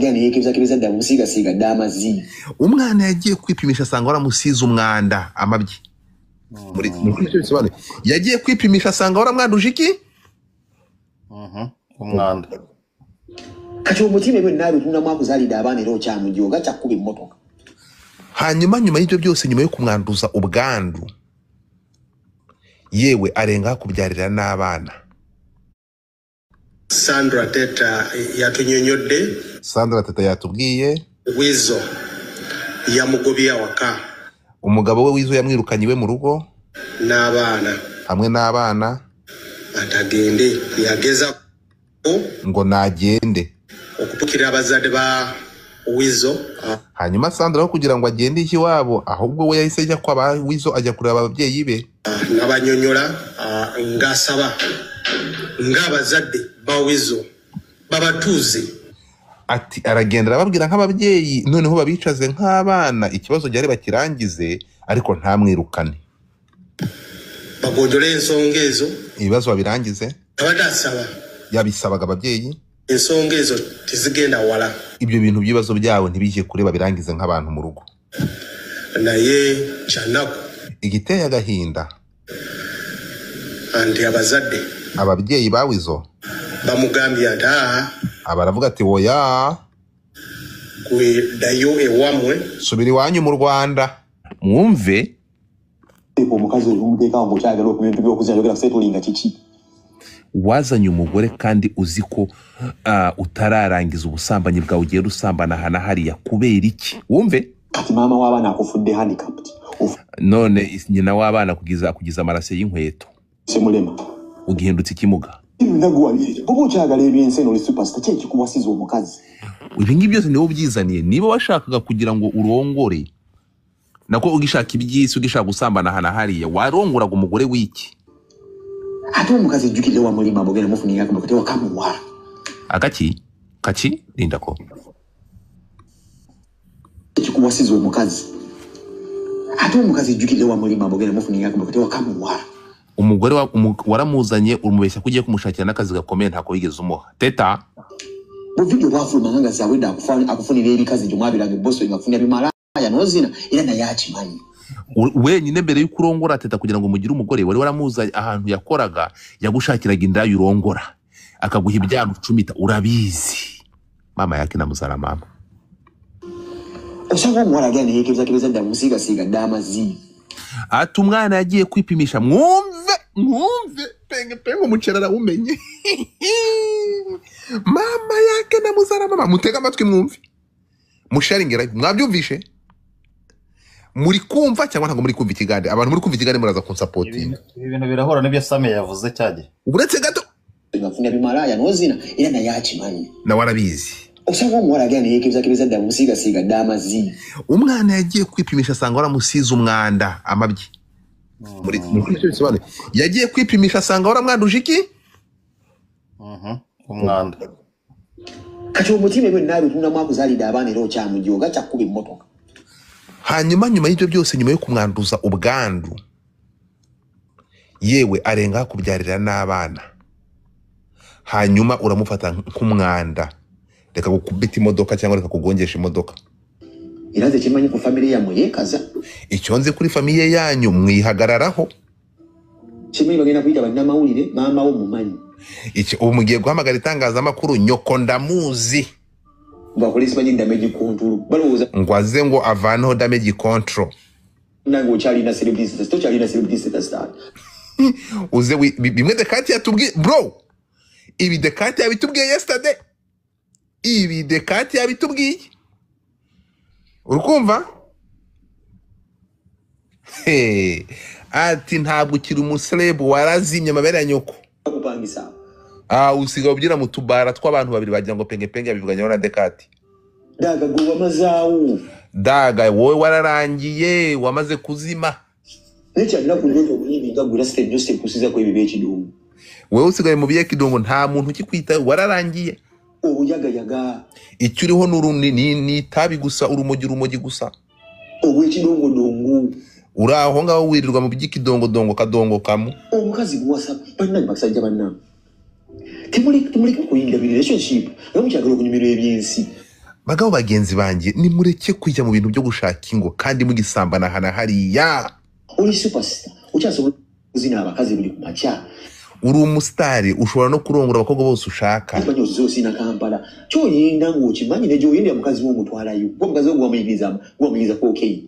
gani yekebya kebeza da musiga siga damazi umwana yagiye kwipimisha asanga waramusize umwanda amabyi muri cyo bisobanura yagiye kwipimisha asanga waramwanduje iki umwanda kacho umutima we nabi tuna mwakuzalida abana ero cyamugiyo gacha kuba imotoka hanyuma nyuma y'ibyo byose nyuma yo kumwanduza ubwandu yewe arenga kubyarira n'abana. Sandra Teta yatunyonyodde. Sandra Teta yatubwiye Wizo yamugobya waka. Umugabo we Wizo yamwirukanye we mu rugo n'abana hamwe n'abana atagende yageza ngo nagende okupukira abazade ba Wizo. Hanyuma Sandra aho kugira ngo agende iki wabo ahubwo we yahise ajya kwa Wizo ajya kureba ababyeyi be n'abanyonyola ngasaba ngabazadde ba Wizo babatuze ati aragenda ababwira nk'ababyeyi noneho babicaze nk'abana ikibazo cyari bakirangize ariko ntamwirukane bagojole ensongezo ibibazo babirangize abadasaba yabisabaga ababyeyi ensongezo tizigenda wala ibyo bintu by'ibibazo byawe ntibije kureba birangize nk'abantu mu rugo naye cyanaku igiteye agahinda andi abazadde ababyeyi ba Wizo bamugambye nda abaravuga ati oya kwe dayo ewamwe subiri wanyu mu Rwanda mwumve umukazi umuteka ngo cyagalo ku bintu byo kuzajya settling kiki wazanye umugore kandi uziko utararangiza ubusambanyi bwawe ugiye rusambana hana hariya kubera iki wumve ati mama w'abana akufudde handicapped none nyina w'abana kugiza amarase y'inkweto semulema ugihindutse ikimuga ndagwabire bubu cyagala ebyenseno li superstar cyeki kubasiza umukazi ibi ngi byose niwo ubyizaniye niba washakaga kugira ngo urongore nako ugishaka ibyisi ugishaka gusambana hana hariya waronguraga umugore w'iki ati umukazi jukile wa mulima bogera mufunika kumukate wa kamuwa akaki kachi linda ko cyeki kubasiza umukazi ati umukazi jukile wa mulima bogera mufunika kumukate wa kamuwa umugore waramuzanye urumubeshya kugiye kumushakira n'akazi gakomeye ntako wigeze umuha Teta mu video bafuma nganga zawe akufunira ibikazi byo mwabirange boss ingafunya bimara ya nozina ira na yachimanyi wenyine mbere y'uko urongora Teta kugira ngo mugire umugore wari waramuzanye ahantu yakoraga yagushakiraga inda y'urongora akaguha ibyano 10 urabizi mama yake namuzara mama usanga mwara gani yeke byakibeza ndamusiga siga damazi ati umwana yagiye kwipimisha mwumve penge umucerara umenye mama yake namuzara mama mutega amatwi mwumve musharingera mwabyumvishe muri kumva cyangwa ntago muri kumva ikigande abantu muri kumva ikigande muraza kunsapotinga ibintu birahora n'ibyo Same yavuze cyaje uretse gato ingafunya bimaraya nozina ira na yachimanyi na warabizi usanga mwara gani yeke byakibeza ndamusiga siga damazi umwana yagiye kwipimisha asanga waramusize umwanda amabyi muri cyo bisobanura yagiye kwipimisha asanga waramwanduje iki umwanda kacho umutima we nabi tuna mwakuzalida abana ero cyamugiyo gacha kuba imotoka hanyuma nyuma y'ibyo byose nyuma yo kumwanduza ubwandu yewe arenga kubyarira n'abana hanyuma uramufata nk'umwanda reka gukubita imodoka cyangwa reka kugongesha imodoka iraze kimanyi ku family ya muyekaza icyonze kuri famille yanyu mwihagararaho kimanyi bagenda kwita bana mawulire mama wo mumanyi iki umugiye guhamagara itangazamakuru nyoko ndamuzi bapolisi bagenda damage control baloza ngwaze ngo avaneho damage control nango cyali na celebrity sto cyali na celebrity star uze bimwe Dekati yatubwiye bro ibi Dekati yabitubwiye yesterday ibi Dekati yabitubwiye urukumva ati ntabwo ukiri umucelebu warazimye amabere ya nyoko kupangisa usiga ubyira mu tubara tw'abantu babiri bagira ngo penge yabivuganye na Dekati daga guwa mazawu daga wowe wararangiye wamaze kuzima necha ndakunyoto kunyibi ngagura step just kusiza ko ibibe kidungu wewe usigaye mu biye kidungu nta muntu ukikwita wararangiye ubuyaga icyo uriho n'urundi ni tabi gusa urumogi gusa ubw'ikidongo dongo uraho ngaho wirirwa mu by'ikidongo kadongo kamu umukazi guwasa banna bakasajja banna timuli kuyinda bi relationship ngamucyagalo kunyumiro ebyensi bagabo bagenzi banjye nimureke kujya mu bintu byo gushaka ingo kandi mugisambana hana hariya. Uri superstar ucyasobola kuzina abakazi buri kumacha. Uri umusitari ushobora no kurongora abakobwa bose ushaka. Banyo zose na Kampala cyo yinda ngo kimanyi nejo yindi mukazi wo mutwarayo bo mukazi wo gwamuyiriza ko okay.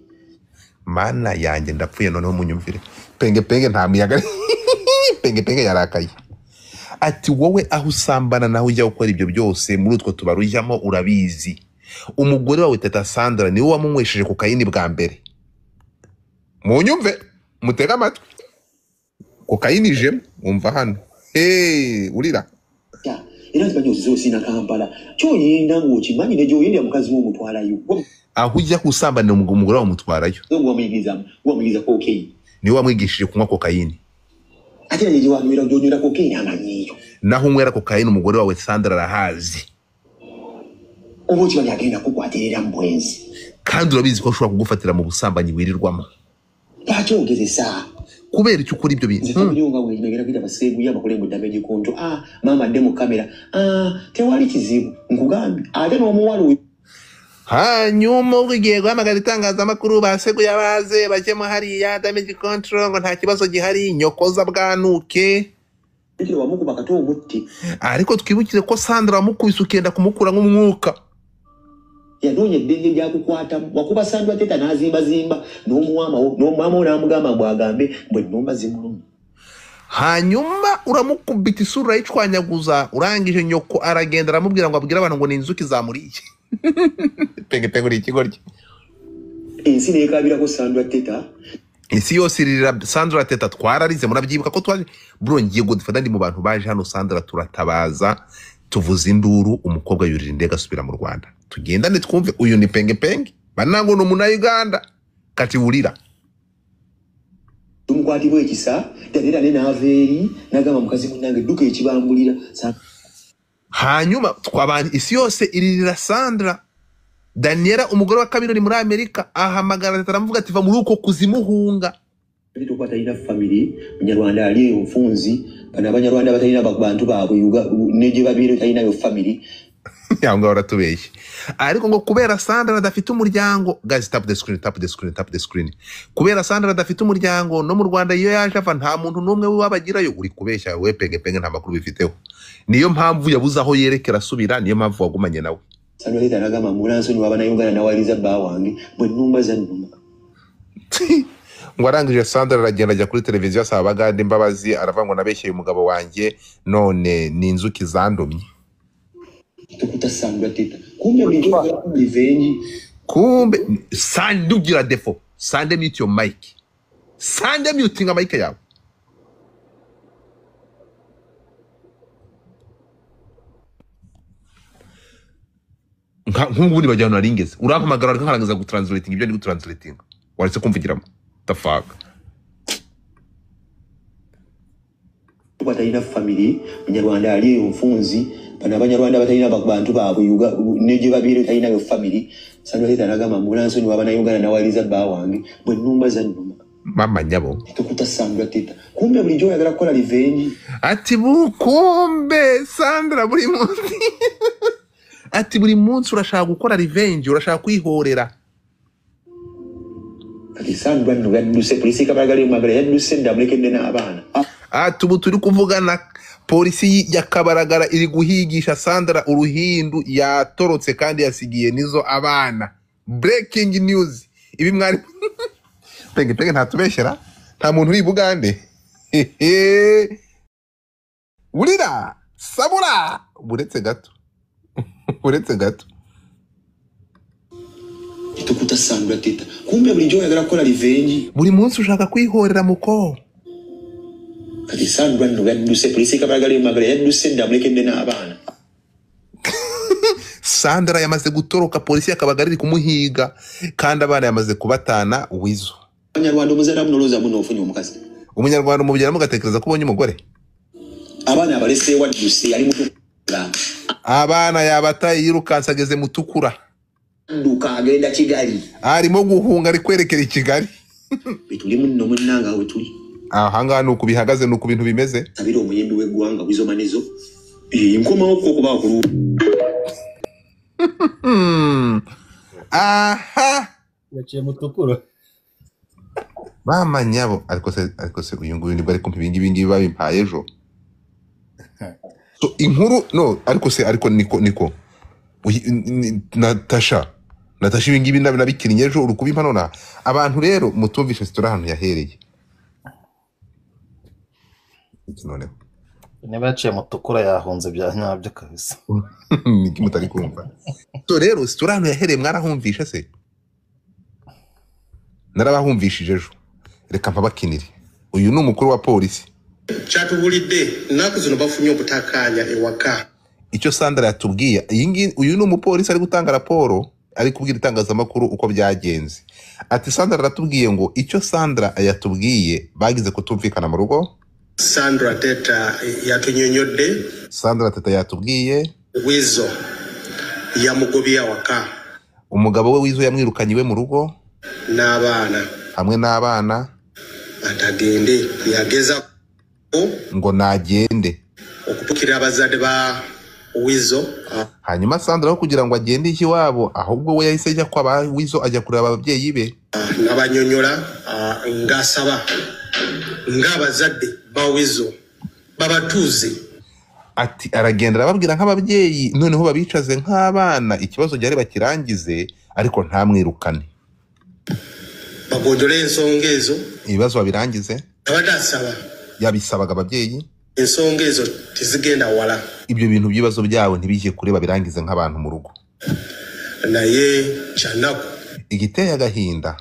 Mana yanjye ndapfuye noneho munyumvire. Penge nta muyaga. Penge yarakaye. Ati wowe aho usambana naho ujya gukora ibyo byose muri utwo tubarujyamo urabizi. Umugore wawe Teta Sandra niwe wamunywesheje kokayini bwa mbere. Munyumve mutega amatwi. Kokayini je umva hano. Urira. Ya ina banyo zose na Kampala cyo yinda ngo kimanyi nejo yindi mukazi wo mutwarayo. Aho ujya kusambana umugore wawe mutwarayo. Gwamuyiriza ko okay. Niwe wamwigishije kunywa kokayini. Ati nejo wamwira byonyura ko okay amanyiyo. Naho unywera kokayini umugore wawe Sandra arahazi. Ubu cyo yagenda kugwatirira mbwenzi. Kandi urabizi ko ashobora kugufatira mu busambanyi wirirwamo. Bacyo ngeze saa. Kubera icyo ukora ibyo bintu. Zifanyonga we negera bida basegu y'abakolembo damage konto. Mama demo kamera. Tewali kizibu. Ngugambi. Ate no muwalu. Hanyuma ugiye guhamagara itangazamakuru basegu yabaze bajyemo hariya damage control ngo nta kibazo gihari nyokoza bwanuke. Bityo wamuku bakato umuti. Ariko twibukire ko Sandra wamukubise ukenda kumukura nk'umwuka. Yanonye denge bya kukwata wakuba Sandra Teta nazimba no mwama uramugamba bwagambe mbwe nomba zimuru. Hanyuma uramukubita isura yicwanyaguza urangije nyoko aragenda aramubwira ngo abwira abantu ngo ni inzuki zamuriye. Penge uri ikigoryi. Insi ne kabira ko Sandra Teta. Isi yose irira Sandra Teta twararize murabyibuka ko twaje bro ngiye Godfather ndi mu bantu baje hano Sandra turatabaza tuvuza induru umukobwa yurira indega asubira mu Rwanda. Tugendane twumve uyu ni penge banango no muna Uganda kati urira. Tumkwati bwe kisa dalira ne naveri nagama mukazi munange duke ikibambulira. Hanyuma twabandi isi yose iririra Sandra. Daniela umugore wa kabiri ni muri Amerika ahamagara taramuvuga ati va muri uko kuzimuhunga. Bito kwatayina family munyarwanda ali umfunzi bana abanyarwanda batayina babantu babwe neje babiri tayina yo family. Yanga baratubeshye. Ariko ngo kubera Sandra adafite umuryango guys tap the screen. Kubera Sandra adafite umuryango no mu Rwanda iyo yaje ava nta muntu numwe wabagirayo uri kubeshya we penge nta makuru bifiteho. Niyo mpamvu yabuze aho yerekera asubira niyo mpamvu wagumanye nawe. Sandra Teta nagama muranso ni wabana Uganda na waliza ba wange bwe numba za numa. Ngo arangije Sandra aragenda ajya kuri televiziyo asaba abagande imbabazi aravuga ngo nabeshyeye umugabo wanjye none ni inzuki zandomye. Tukuta Sandra Teta kumbe bijo revenge kumbe sandugira defo sande mute your mic sande mutinga mic yawe. Nkungu ni bajyana naringeze urampamagara ariko nkarangiza gutranslating ibyo ndi gutranslating waretse kumvugiramo the fuck. Batayina family munyarwanda ali umfunzi bana abanyarwanda batayina babantu babwe neje babiri tayina yo family. Sandra Teta nagama muranso ni wabana Uganda na waliza ba wange bwe numba za numa. Mama nyabo Tukuta Sandra Teta kumbe bijo yagara kola revenge. Ati kumbe Sandra buri munsi. Ati buri munsi urashaka gukora revenge urashaka kwihorera. Ati Sandra no gaduse polisi kabagari magara yaduse ndamlekende na abana. Tubu turi kuvugana polisi ya Kabaragara iri guhigisha Sandra uruhindu yatorotse kandi yasigiye nizo abana. Breaking news ibi mwari penge ntatubeshyera nta muntu uri Bugande. Urira sabura buretse gato. Tukuta Sandra Teta kumbe bijo yagara kola revenge. Buri munsi ushaka kwihorera muko. Ati Sandra no gaduse polisi kabagari magara yaduse ndamlekende na abana. Sandra yamaze gutoroka polisi yakabagari iri kumuhiga kandi abana yamaze kubatana wizo. Abanyarwanda muzara munoloza muno ofunye umukazi. Umunyarwanda mubyara mugatekereza ko ubonye umugore. Abana barese waduse ari mutu. Abana yabataye yirukansa ageze mutukura. Nduka agenda Kigali. Arimo guhunga ari kwerekera Kigali. Bituli muno munanga aho tuli. Hanga nuko bihagaze nuko bintu bimeze. Abiro umuyembe we guhanga wizo manezo. Inkoma uko kuba kuru. aha yaciye mutukura mama nyabo ariko se uyu nguyu nibwo ariko ibingibi babimpaye ejo so inkuru no ariko niko Natasha ibingibi nabikinnye ejo uri kubimpa nona abantu rero mutumvishe sitora ahantu yahereye iki noneho niba yaciye mutukura yahunze bya nyabyo kabisa niki mutari kumva so rero sitora ahantu yahereye mwarahumvishe se narabahumvishije ejo reka mpabakinire uyu ni umukuru wa polisi cyatubulidde naku zino bafunye obutakanya ewaka icyo Sandra yatubwiye uyu ni umupolisi ari gutanga raporo ari kubwira itangazamakuru uko byagenze ati Sandra aratubwiye ngo icyo Sandra yatubwiye bagize kutumvikana mu rugo Sandra Teta yatunyonyodde Sandra Teta yatubwiye Wizo yamugobya waka umugabo we Wizo yamwirukanye iwe mu rugo n'abana hamwe n'abana atagende yageza ngo nagende okutukira abazadde ba Wizo hanyuma Sandra aho kugira ngo agende iwabo ahubwo we yahise ajya kwa Wizo ajya kureba ababyeyi be n'abanyonyola ngasaba ngabazadde ba Wizo babatuze ati aragenda arababwira nk'ababyeyi noneho babicaze nk'abana ikibazo cyari bakirangize ariko ntamwirukane bagonjole ensonga ezo ibibazo babirangize abadasaba yabisabaga ababyeyi ensonga ezo tizigenda wala ibyo bintu by'ibibazo byabo ntibijye kure babirangize nk'abantu mu rugo naye cyanaku igiteye agahinda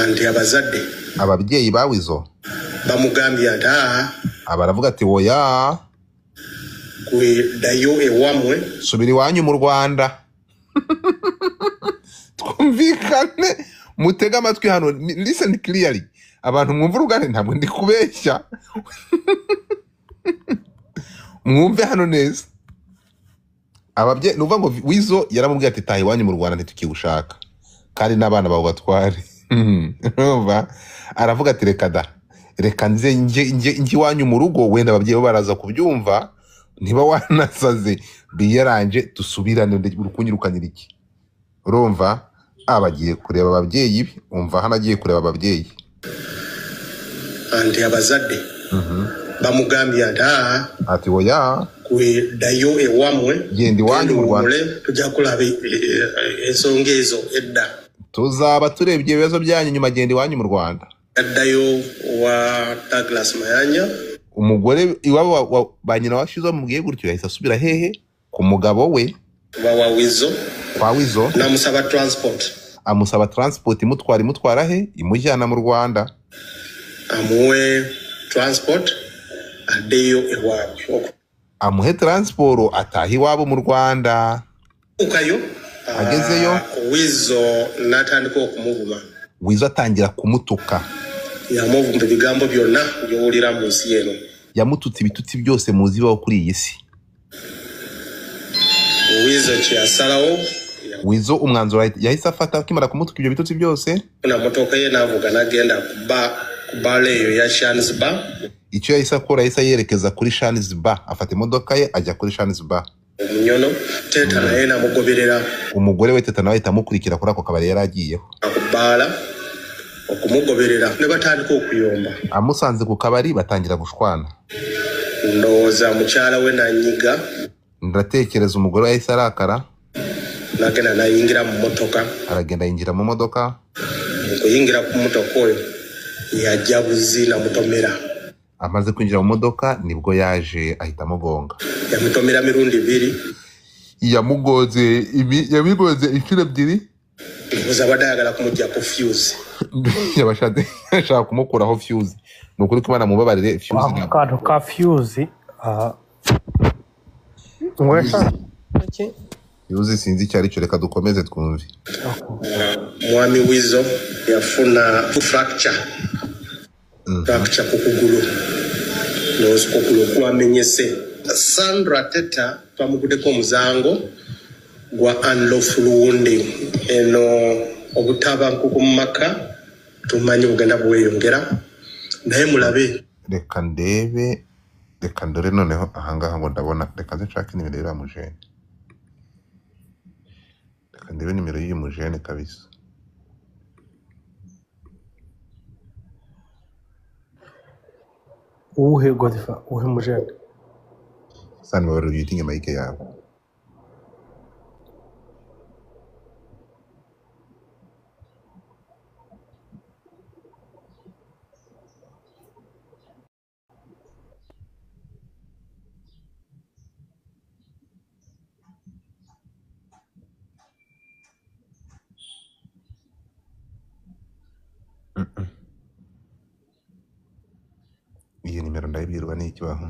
anti abazadde ababyeyi ba Wizo bamugambye ati baravuga ati oya dayo ewamwe subira iwanyu mu Rwanda twumvikane mutega amatwi hano listen clearly abantu mwumva urugane ntabwo ndi kubeshya mwumve hano neza ababyeyi nuvuga ngo Wizo yaramubwiye ati taha iwanyu mu Rwanda ntitukiwushaka kandi n'abana bawe batware aravuga ati reka nze nje iwanyu mu rugo wenda ababyeyi bo baraza kubyumva niba wanasaze biyaranje dusubirane urukunyirukanira iki urumva abagiye kureba ababyeyi be umva hano agiye kureba ababyeyi anti abazadde bamugambye ati oya dayo ewamwe genda iwanyu mu Rwanda tujya kulaba ensonga ezo edda tuzaba turebye ibibazo byanyu nyuma genda iwanyu mu Rwanda addayo wa Douglas Mayanja umugore iwabo wa ba nyina washize bamubwiye gutyo yahise asubira hehe ku mugabo we wa Wizo kwa Wizo namusaba transport amusaba transport imutwara he imujyana mu Rwanda amuwe transport adeyo iwabo amuhe transport atahi iwabo mu Rwanda ukayo agezeyo Wizo natandika okumuvuma Wizo atangira kumutuka yamuvumba ibigambo byonna byowulira mu nsi yeno yamututse ibitutsi byose muzi baho kuri iyi si Wizo kyasalawo Wizo umwanzuro yahise afata akimara kumutuka ibyo bitutsi byose na motoka ye navuga nagenda kubale eyo ya Shans Bar icyo yahise akora yahise yerekeza kuri Shans Bar afata imodoka ye ajya kuri Shans Bar omunyono Teta naye namugoberera umugore we Teta nawe ahita amukurikira kuri ako kabari yari agiyeho akubala okumugoberera ne batandika okuyomba amusanze ku kabari batangira gushwana ndowooza mukyala we nanyiga ndatekereza umugore yahise arakara nagenda nayingira mu motoka aragenda yinjira mu modoka kuyingira ku motoka oyo yajja buzi namutomera amaze kwinjira mu modoka nibwo yaje ahita amugonga yamutomera mirundi ibiri yamugoze inshuro ebyiri uza badayagala kumujja ku fuse yabashaka kumukuraho fuse ni ukuri ko banamubabarire fuse akantu ka fuse ngwesha fuse sinzi icyo aricyo reka dukomeze twumve mwami Wizo yafuna fracture ku kugulu n'okugulu kwamenyese Sandra Teta twamuguddeko omusango gwa unlawful wounding eno obutabanguko mu maka tumanyi bugenda bweyongera naye mulabe reka ndore noneho ahangaha ngo ndabona reka nze nshake nimero y'amujene Reka ndebe nimero y'uyu mujene kabisa. Uwuhe Godfa, uwuhe mujene? Sani wabari uyitinge maike yawe. Iyi nimero ndayibwirwa n'ikibaho.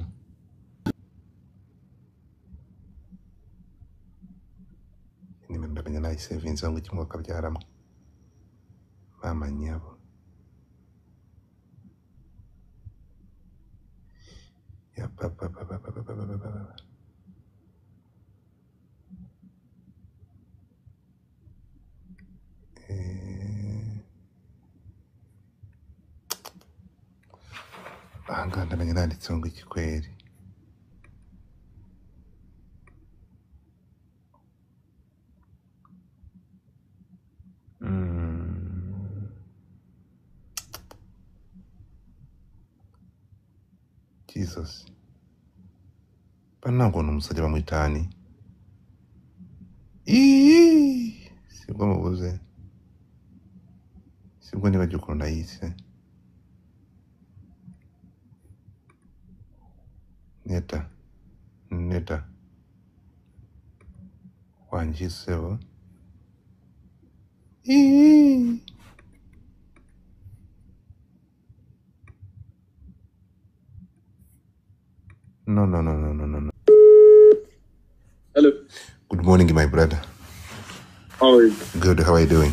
Nimero ndamenya nayisevinze ngo kimwe akabyaramo. Mama nyabo. Ya papa. Aha ndamenya nanditseho ngo iki kweri. Jesus. Panango n'umusajja bamwitani. Sibwo mubuze. Sibwo niba jukuru nayise. Neta. Wanjiseho. No. Hello. Good morning, my brother. How are you? Good, how are you doing?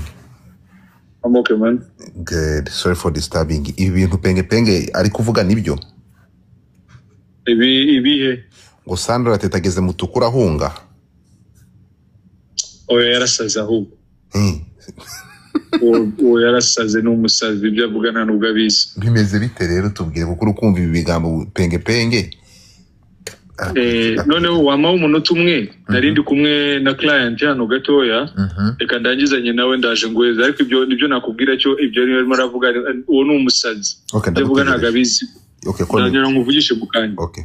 I'm okay, man. Good, sorry for disturbing. Ibintu penge ari kuvuga nibyo? Ibihe. Ngo Sandra atetageze mutukura hunga. Oya yarasaze ahubwo. Yarasaze n'umusazi ibyo avugana n'ubwo abizi. Bimeze bite rero tubwire kuko urukumva ibi bigambo penge. None wama umunota umwe narindi kumwe na client hano gatoya reka ndangizanye nawe ndaje ngweza ariko ibyo nibyo nakubwira cyo ibyo arimo aravuga uwo n'umusazi. Okay, ndavuga nagabizi. Okay, ndanyura nkuvugishe mukanya. Okay.